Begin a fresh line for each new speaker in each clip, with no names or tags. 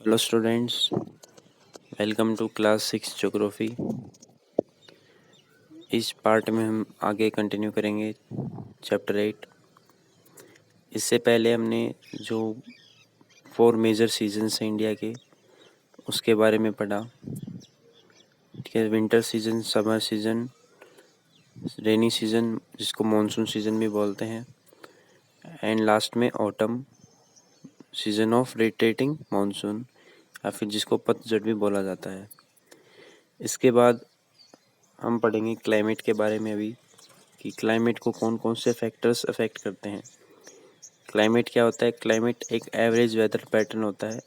Hello students, welcome to class 6 geography. इस part में हम आगे कंटिन्यू करेंगे चैप्टर 8। इससे पहले हमने जो 4 मेजर सीजन्स हैं इंडिया के, उसके बारे में पढ़ा। ठीक है, winter season, summer season, rainy season जिसको मानसून सीजन भी बोलते हैं, एंड लास्ट में autumn season of rotating monsoon, या फिर जिसको पतझड़ भी बोला जाता है। इसके बाद हम पढ़ेंगे क्लाइमेट के बारे में अभी, कि क्लाइमेट को कौन कौन से फैक्टर्स अफेक्ट करते हैं। क्लाइमेट क्या होता है? क्लाइमेट एक एवरेज वेदर पैटर्न होता है,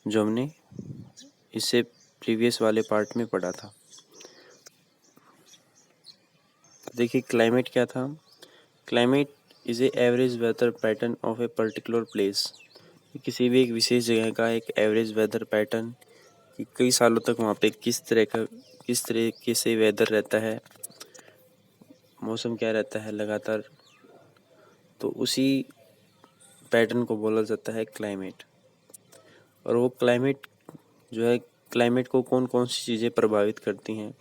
जो हमने इससे प्रीवियस वाले पार्ट में पढ़ा था। देखिए क्लाइमेट क्या था। Climate is a average weather pattern of a particular place. किसी भी एक विशेष जगह का एक एवरेज वेदर पैटर्न, कि कई सालों तक वहाँ पे किस तरीके से वेदर रहता है, मौसम क्या रहता है लगातार, तो उसी पैटर्न को बोला जाता है क्लाइमेट। और वो क्लाइमेट जो है, क्लाइमेट को कौन कौन सी चीज़ें प्रभावित करती हैं।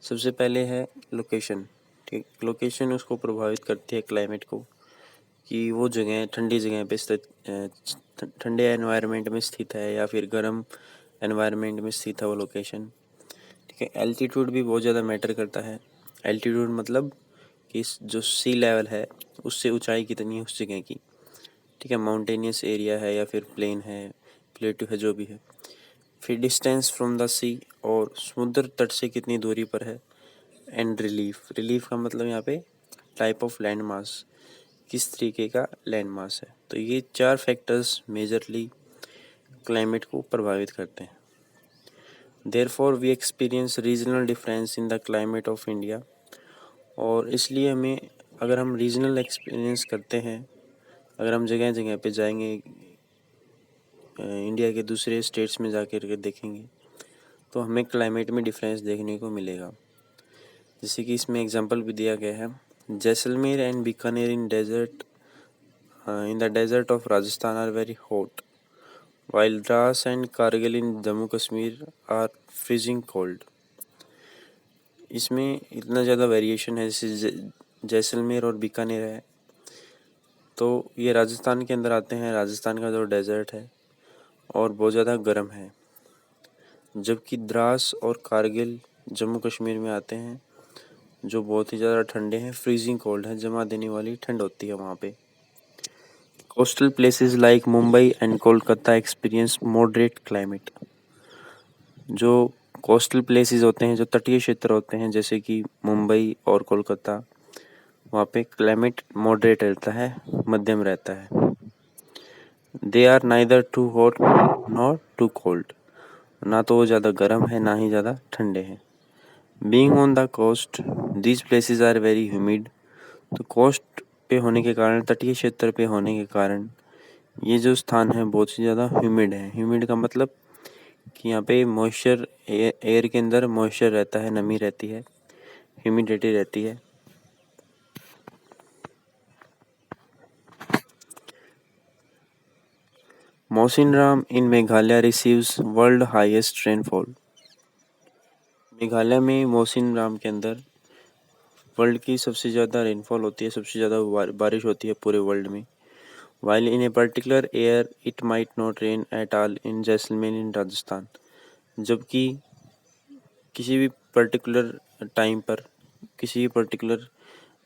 सबसे पहले है लोकेशन। ठीक, लोकेशन उसको प्रभावित करती है क्लाइमेट को, कि वो जगह ठंडी जगह पे स्थित, ठंडे एनवायरनमेंट में स्थित है या फिर गर्म एनवायरनमेंट में स्थित है वो लोकेशन। ठीक है, एल्टीट्यूड भी बहुत ज़्यादा मैटर करता है। एल्टीट्यूड मतलब कि जो सी लेवल है उससे ऊंचाई कितनी है उस जगह की। ठीक है, माउंटेनियस एरिया है या फिर प्लेन है, प्लेटू है, जो भी है। फिर डिस्टेंस फ्रॉम द सी, और समुद्र तट से कितनी दूरी पर है। एंड रिलीफ, रिलीफ का मतलब यहाँ पे टाइप ऑफ लैंड मास, किस तरीके का लैंड मास है। तो ये 4 फैक्टर्स मेजरली क्लाइमेट को प्रभावित करते हैं। Therefore we experience regional difference in the climate of India. और इसलिए हमें, अगर हम रीजनल एक्सपीरियंस करते हैं, अगर हम जगह जगह पे जाएंगे, इंडिया के दूसरे स्टेट्स में जाकर देखेंगे, तो हमें क्लाइमेट में डिफरेंस देखने को मिलेगा। जैसे कि इसमें एग्जांपल भी दिया गया है, Jaisalmer and Bikaner in the desert of Rajasthan are very hot, while Dras and Kargil in Jammu Kashmir are freezing cold. इसमें इतना ज़्यादा वेरिएशन है। जैसे जैसलमेर और बीकानेर है, तो ये राजस्थान के अंदर आते हैं, राजस्थान का जो डेजर्ट है, और बहुत ज़्यादा गर्म है। जबकि द्रास और कारगिल जम्मू कश्मीर में आते हैं, जो बहुत ही ज़्यादा ठंडे हैं, फ्रीजिंग कोल्ड है, जमा देने वाली ठंड होती है वहाँ पे। Coastal places like Mumbai and Kolkata experience moderate climate. जो कोस्टल प्लेसेस होते हैं, जो तटीय क्षेत्र होते हैं, जैसे कि मुंबई और कोलकाता, वहाँ पे क्लाइमेट मॉडरेट रहता है, मध्यम रहता है। They are neither too hot not too cold, ना तो वो ज़्यादा गर्म है ना ही ज़्यादा ठंडे हैं। Being on the coast these places are very humid. तो कोस्ट पे होने के कारण, तटीय क्षेत्र पे होने के कारण, ये जो स्थान है बहुत ही ज़्यादा ह्यूमिड है। ह्यूमिड का मतलब कि यहाँ पे मॉइस्चर, एयर के अंदर मॉइस्चर रहता है, नमी रहती है, ह्यूमिडिटी रहती है। Mawsynram in Meghalaya receives world highest rainfall. Meghalaya में मौसिनराम के अंदर वर्ल्ड की सबसे ज़्यादा रेनफॉल होती है, सबसे ज़्यादा बारिश होती है पूरे वर्ल्ड में। While in a particular year it might not rain at all in Jaisalmer in Rajasthan. जबकि किसी भी पर्टिकुलर टाइम पर, किसी भी पर्टिकुलर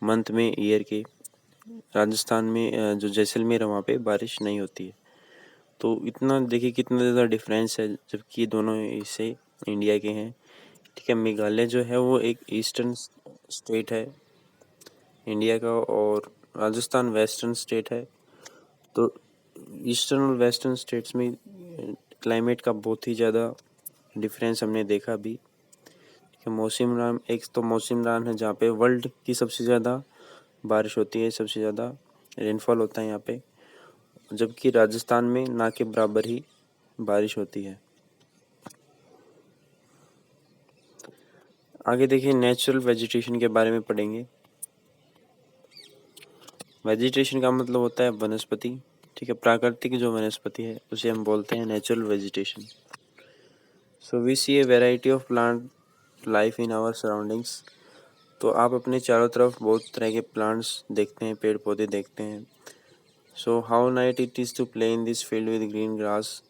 मंथ में, ईयर के, राजस्थान में जो जैसलमेर है वहाँ पे बारिश नहीं होती है। तो इतना देखिए कितना ज़्यादा डिफरेंस है, जबकि ये दोनों हिस्से इंडिया के हैं। ठीक है, मेघालय जो है वो एक ईस्टर्न स्टेट है इंडिया का, और राजस्थान वेस्टर्न स्टेट है। तो ईस्टर्न और वेस्टर्न स्टेट्स में क्लाइमेट का बहुत ही ज़्यादा डिफरेंस हमने देखा भी। ठीक है, मौसिनराम, एक तो मौसिनराम है जहाँ पे वर्ल्ड की सबसे ज़्यादा बारिश होती है, सबसे ज़्यादा रेनफॉल होता है यहाँ पे, जबकि राजस्थान में ना के बराबर ही बारिश होती है। आगे देखिए नेचुरल वेजिटेशन के बारे में पढ़ेंगे। वेजिटेशन का मतलब होता है वनस्पति। ठीक है, प्राकृतिक जो वनस्पति है उसे हम बोलते हैं natural vegetation. So we see a variety of plant life in our surroundings. तो आप अपने चारों तरफ बहुत तरह के प्लांट्स देखते हैं, पेड़ पौधे देखते हैं। So how nice it is to play in this field with green grass.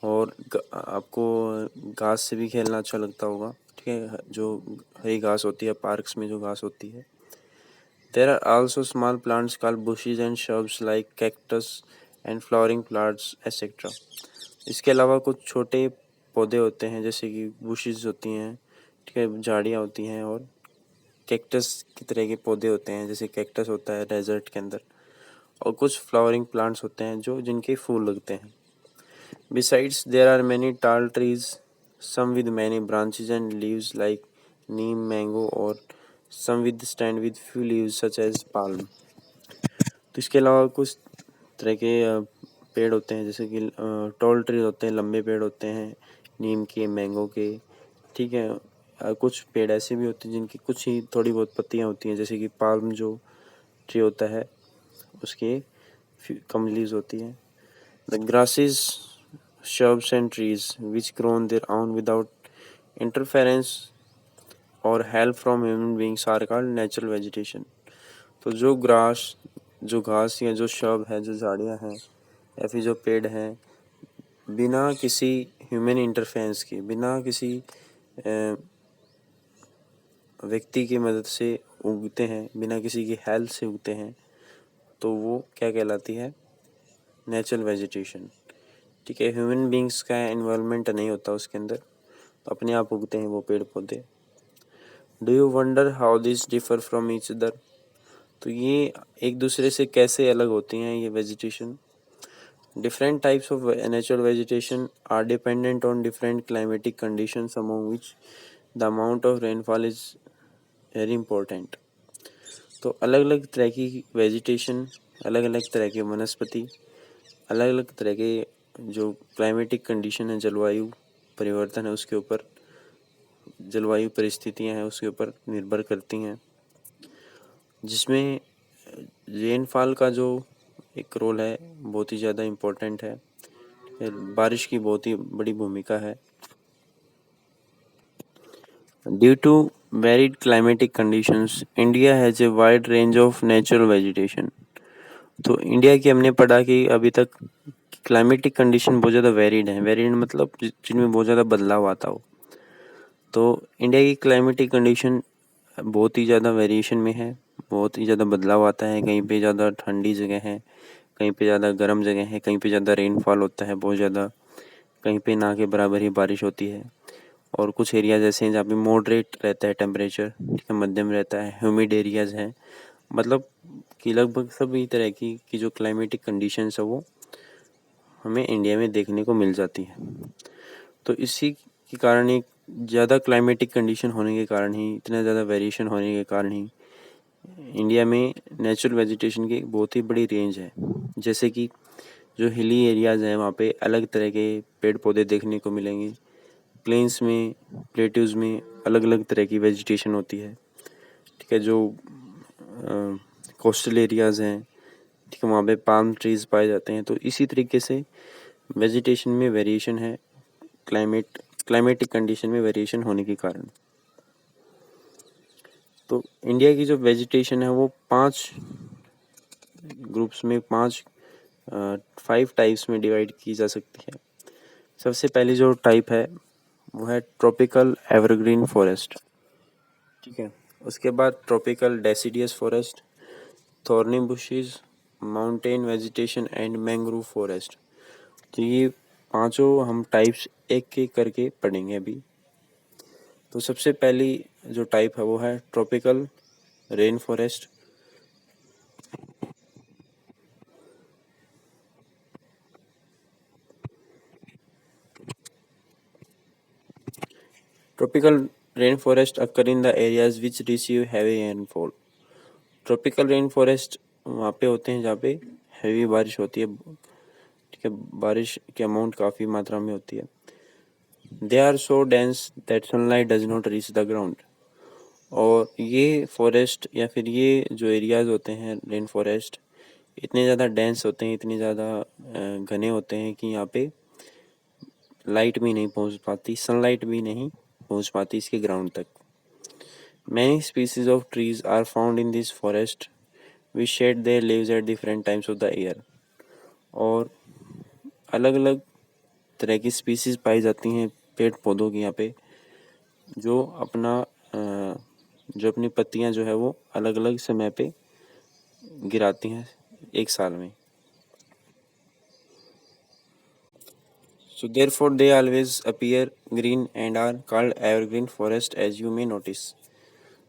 और आपको घास से भी खेलना अच्छा लगता होगा, ठीक है, जो हरी घास होती है, पार्क्स में जो घास होती है। There are also small plants called bushes and shrubs like cactus and flowering plants et cetera. इसके अलावा कुछ छोटे पौधे होते हैं जैसे कि बुशेस होती हैं, ठीक है, झाड़ियाँ होती हैं, और कैक्टस की तरह के पौधे होते हैं जैसे कैक्टस होता है डेजर्ट के अंदर, और कुछ फ्लावरिंग प्लांट्स होते हैं जो जिनके फूल लगते हैं। Besides, there are many tall trees, some with many branches and leaves like neem, mango, or some with stand with few leaves such as palm। तो इसके अलावा कुछ तरह के पेड़ होते हैं जैसे कि टॉल ट्रीज होते हैं, लंबे पेड़ होते हैं, नीम के, मैंगो के, ठीक है। कुछ पेड़ ऐसे भी होते हैं जिनकी कुछ ही थोड़ी बहुत पत्तियाँ होती हैं जैसे कि पाल्म जो ट्री होता है उसके कम लीव्स होती हैं। The grasses shrubs and trees which grow on their own without interference or help from human beings are called natural vegetation। तो जो जो घास या जो shrub है, जो झाड़ियाँ हैं या फिर जो पेड़ हैं, बिना किसी ह्यूमन इंटरफेरेंस के, बिना किसी व्यक्ति की मदद से उगते हैं, बिना किसी की हेल्प से उगते हैं, तो वो क्या कहलाती है? Natural vegetation. ठीक है, ह्यूमन बींग्स का इन्वॉल्वमेंट नहीं होता उसके अंदर, तो अपने आप उगते हैं वो पेड़ पौधे। Do you wonder how this differ from each other. तो ये एक दूसरे से कैसे अलग होती हैं ये vegetation. Different types of natural vegetation are dependent on different climatic conditions among which the amount of rainfall is very important. तो अलग अलग तरह की वेजिटेशन, अलग अलग तरह की वनस्पति, अलग अलग तरह के जो क्लाइमेटिक कंडीशन है, जलवायु परिवर्तन है, उसके ऊपर, जलवायु परिस्थितियां हैं उसके ऊपर निर्भर करती हैं, जिसमें रेनफॉल का जो एक रोल है बहुत ही ज़्यादा इम्पोर्टेंट है। बारिश की बहुत ही बड़ी भूमिका है। Due to varied climatic conditions India has a wide range of natural vegetation. तो इंडिया की हमने पढ़ा कि अभी तक क्लाइमेटिक कंडीशन बहुत ज़्यादा वेरिड है। वेरिड मतलब जिनमें बहुत ज़्यादा बदलाव आता हो। तो इंडिया की क्लाइमेटिक कंडीशन बहुत ही ज़्यादा वेरिएशन में है, बहुत ही ज़्यादा बदलाव आता है। कहीं पे ज़्यादा ठंडी जगह है, कहीं पे ज़्यादा गर्म जगह है, कहीं पे ज़्यादा रेनफॉल होता है बहुत ज़्यादा, कहीं पे ना के बराबर ही बारिश होती है। और कुछ एरियाज ऐसे हैं जहाँ पे मॉडरेट रहता है टेम्परेचर, ठीक है, मध्यम रहता है। ह्यूमिड एरियाज हैं, मतलब कि लगभग सभी तरह की जो क्लाइमेटिक कंडीशंस है वो हमें इंडिया में देखने को मिल जाती है। तो इसी के कारण ही, ज़्यादा क्लाइमेटिक कंडीशन होने के कारण ही, इतना ज़्यादा वेरिएशन होने के कारण ही इंडिया में नेचुरल वेजिटेशन की बहुत ही बड़ी रेंज है। जैसे कि जो हिली एरियाज़ हैं वहाँ पे अलग तरह के पेड़ पौधे देखने को मिलेंगे। प्लेन्स में, प्लेट्यूज में अलग अलग तरह की वेजिटेशन होती है, ठीक है। जो कोस्टल एरियाज़ हैं, ठीक है, वहाँ पे पाल्म ट्रीज पाए जाते हैं। तो इसी तरीके से वेजिटेशन में वेरिएशन है, क्लाइमेटिक कंडीशन में वेरिएशन होने के कारण। तो इंडिया की जो वेजिटेशन है वो 5 ग्रुप्स में, 5 टाइप्स में डिवाइड की जा सकती है। सबसे पहली जो टाइप है वो है ट्रॉपिकल एवरग्रीन फॉरेस्ट, ठीक है। उसके बाद tropical deciduous forest, thorny bushes, mountain vegetation and mangrove forest. तो ये पांचों हम टाइप्स एक एक करके पढ़ेंगे अभी। तो सबसे पहली जो टाइप है वो है tropical rain forest. Tropical rain forest occur in the areas which receive heavy rainfall. Tropical rain forest वहाँ पे होते हैं जहाँ पे हैवी बारिश होती है, ठीक है, बारिश की अमाउंट काफ़ी मात्रा में होती है। They are so dense that sunlight does not reach the ground. और ये फॉरेस्ट या फिर ये जो एरियाज होते हैं रेन फॉरेस्ट, इतने ज़्यादा डेंस होते हैं, इतने ज़्यादा घने होते हैं कि यहाँ पे लाइट भी नहीं पहुँच पाती, सनलाइट भी नहीं पहुँच पाती इसके ग्राउंड तक। Many species of trees are found in this forest which shed their leaves at different times of the year. और अलग अलग तरह की स्पीसीज पाई जाती हैं पेड़ पौधों की यहाँ पे, जो अपनी पत्तियाँ जो है वो अलग अलग समय पे गिराती हैं एक साल में। So therefore they always appear green and are called evergreen forest as you may notice।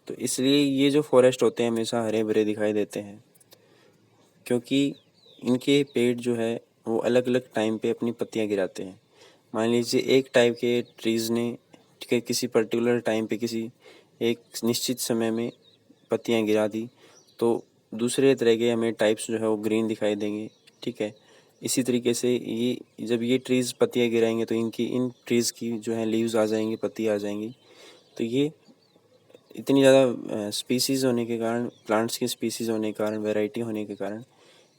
तो इसलिए ये जो फॉरेस्ट होते हैं हमेशा हरे भरे दिखाई देते हैं, क्योंकि इनके पेड़ जो है वो अलग अलग टाइम पे अपनी पत्तियां गिराते हैं। मान लीजिए एक टाइप के ट्रीज़ ने, ठीक है, किसी पर्टिकुलर टाइम पे किसी एक निश्चित समय में पत्तियां गिरा दी, तो दूसरे तरह के हमें टाइप्स जो है वो ग्रीन दिखाई देंगे, ठीक है। इसी तरीके से ये जब ये ट्रीज़ पत्तियां गिराएंगे तो इन ट्रीज़ की जो है लीव्स आ जाएंगी, पत्तियां आ जाएंगी। तो ये इतनी ज़्यादा स्पीसीज़ होने के कारण, प्लांट्स की स्पीसीज़ होने के कारण, वैरायटी होने के कारण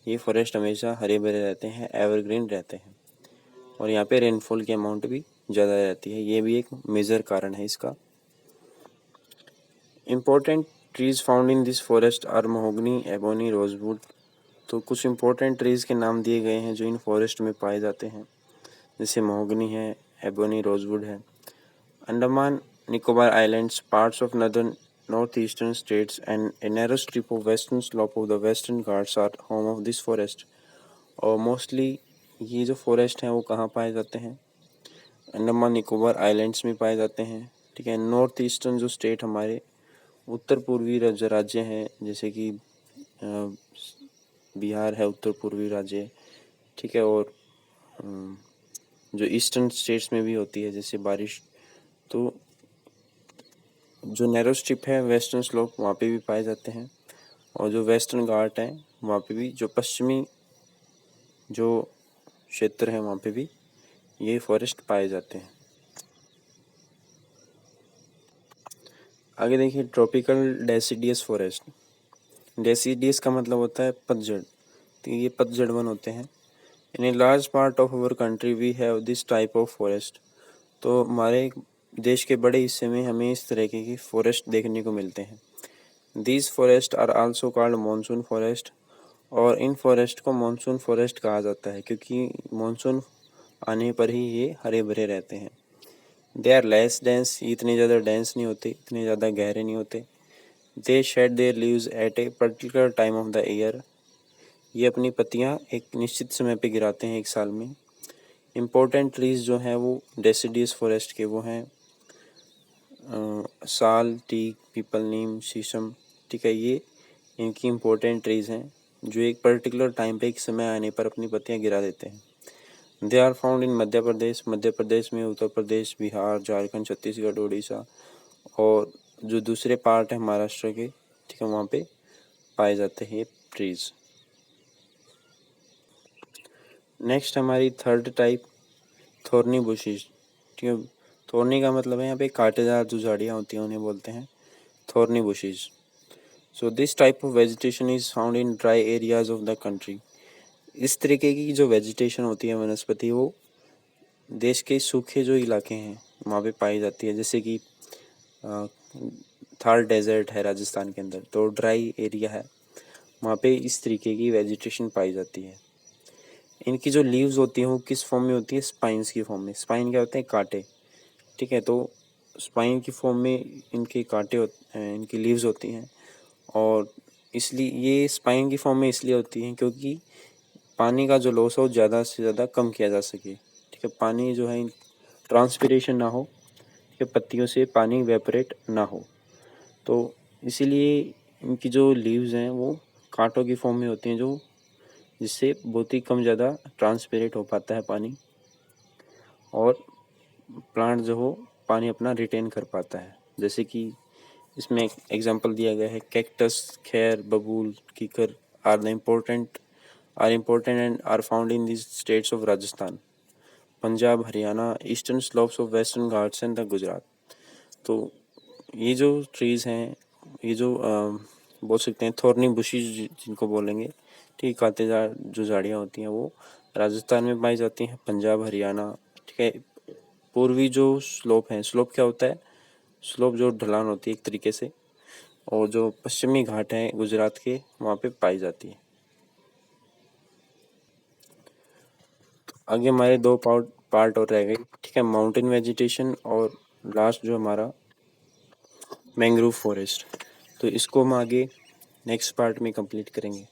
ये फॉरेस्ट हमेशा हरे भरे रहते हैं, एवरग्रीन रहते हैं। और यहाँ पे रेनफॉल की अमाउंट भी ज़्यादा रहती है, ये भी एक मेजर कारण है इसका। Important trees found in this forest are mahogany, ebony, rosewood. तो कुछ इम्पोर्टेंट ट्रीज़ के नाम दिए गए हैं जो इन फॉरेस्ट में पाए जाते हैं, जैसे महोगनी है, एबोनी, रोजवुड है। Andaman Nicobar islands, parts of northern north eastern states and a narrow strip of western slope of the western Ghats are home of this forest. और मोस्टली ये जो फॉरेस्ट हैं वो कहाँ पाए जाते हैं? अंडमान निकोबार आइलैंड्स में पाए जाते हैं, ठीक है। नॉर्थ ईस्टर्न जो स्टेट हमारे उत्तर पूर्वी राज्य हैं, जैसे कि बिहार है उत्तर पूर्वी राज्य, ठीक है। और जो ईस्टर्न स्टेट्स में भी होती है जैसे बारिश, तो जो नैरो स्ट्रिप है वेस्टर्न स्लोप वहाँ पे भी पाए जाते हैं। और जो वेस्टर्न घाट है वहाँ पे भी, जो पश्चिमी जो क्षेत्र है वहाँ पे भी ये फॉरेस्ट पाए जाते हैं। आगे देखिए ट्रॉपिकल डेसिडियस फॉरेस्ट। डेसिडियस का मतलब होता है पतझड़, तो ये पतझड़ वन होते हैं। In a large part of our country we have this type of forest. तो हमारे देश के बड़े हिस्से में हमें इस तरह की फॉरेस्ट देखने को मिलते हैं। These forest are also called monsoon forest. और इन फॉरेस्ट को मानसून फॉरेस्ट कहा जाता है क्योंकि मानसून आने पर ही ये हरे भरे रहते हैं। दे आर लेस डेंस, इतने ज़्यादा डेंस नहीं होते, इतने ज़्यादा गहरे नहीं होते। They shed their leaves at a particular time of the year. ये अपनी पत्तियाँ एक निश्चित समय पे गिराते हैं एक साल में। इम्पोर्टेंट ट्रीज़ जो हैं वो डेसिडियस फॉरेस्ट के वो हैं साल, टीक, पीपल, नीम, शीशम, ठीक है। ये इनकी इम्पोर्टेंट ट्रीज़ हैं जो एक पर्टिकुलर टाइम पे एक समय आने पर अपनी पत्तियाँ गिरा देते हैं। दे आर फाउंड इन मध्य प्रदेश, मध्य प्रदेश में, उत्तर प्रदेश, बिहार, झारखंड, छत्तीसगढ़, उड़ीसा और जो दूसरे पार्ट है महाराष्ट्र के, ठीक है, वहाँ पे पाए जाते हैं ये ट्रीज़। नेक्स्ट हमारी थर्ड टाइप थोर्नी बुशिज, ठीक है। थोर्नी का मतलब है यहाँ पे कांटेदार जो झाड़ियाँ होती हैं उन्हें बोलते हैं thorny bushes. So this type of vegetation is found in dry areas of the country. इस तरीके की जो वेजिटेशन होती है वनस्पति, वो देश के सूखे जो इलाके हैं वहाँ पे पाई जाती है, जैसे कि थार डेजर्ट है राजस्थान के अंदर, तो ड्राई एरिया है वहाँ पे इस तरीके की वेजिटेशन पाई जाती है। इनकी जो लीव्स होती हैं वो किस फॉर्म में होती है? स्पाइन्स की फॉर्म में। स्पाइन क्या होते हैं? कांटे, ठीक है। तो स्पाइन की फॉर्म में इनके कांटे इनकी लीव्स होती हैं। और इसलिए ये स्पाइन की फॉर्म में इसलिए होती हैं क्योंकि पानी का जो लॉस हो ज़्यादा से ज़्यादा कम किया जा सके, ठीक है। पानी जो है ट्रांसपिरेशन ना हो, ठीक है, पत्तियों से पानी वेपोरेट ना हो, तो इसीलिए इनकी जो लीव्स हैं वो कांटों की फॉर्म में होती हैं, जो जिससे बहुत ही कम ज़्यादा ट्रांसपेरेंट हो पाता है पानी, और प्लांट जो हो पानी अपना रिटेन कर पाता है। जैसे कि इसमें एक एग्जांपल दिया गया है, कैक्टस, खैर, बबूल, कीकर are important and are found in this states of Rajasthan, Punjab, Haryana, eastern slopes of western Ghats and the Gujarat. तो ये जो ट्रीज़ हैं, ये जो बोल सकते हैं थॉर्नी बुशीज जिनको बोलेंगे, ठीक, कांटेदार जो झाड़ियाँ होती हैं वो राजस्थान में पाई जाती हैं, पंजाब, हरियाणा। ठीक है। पूर्वी जो स्लोप है, स्लोप क्या होता है? स्लोप जो ढलान होती है एक तरीके से, और जो पश्चिमी घाट हैं गुजरात के, वहाँ पे पाई जाती है। तो आगे हमारे दो पार्ट और रह गए। ठीक है, माउंटेन वेजिटेशन और लास्ट जो हमारा मैंग्रोव फॉरेस्ट। तो इसको हम आगे नेक्स्ट पार्ट में कंप्लीट करेंगे।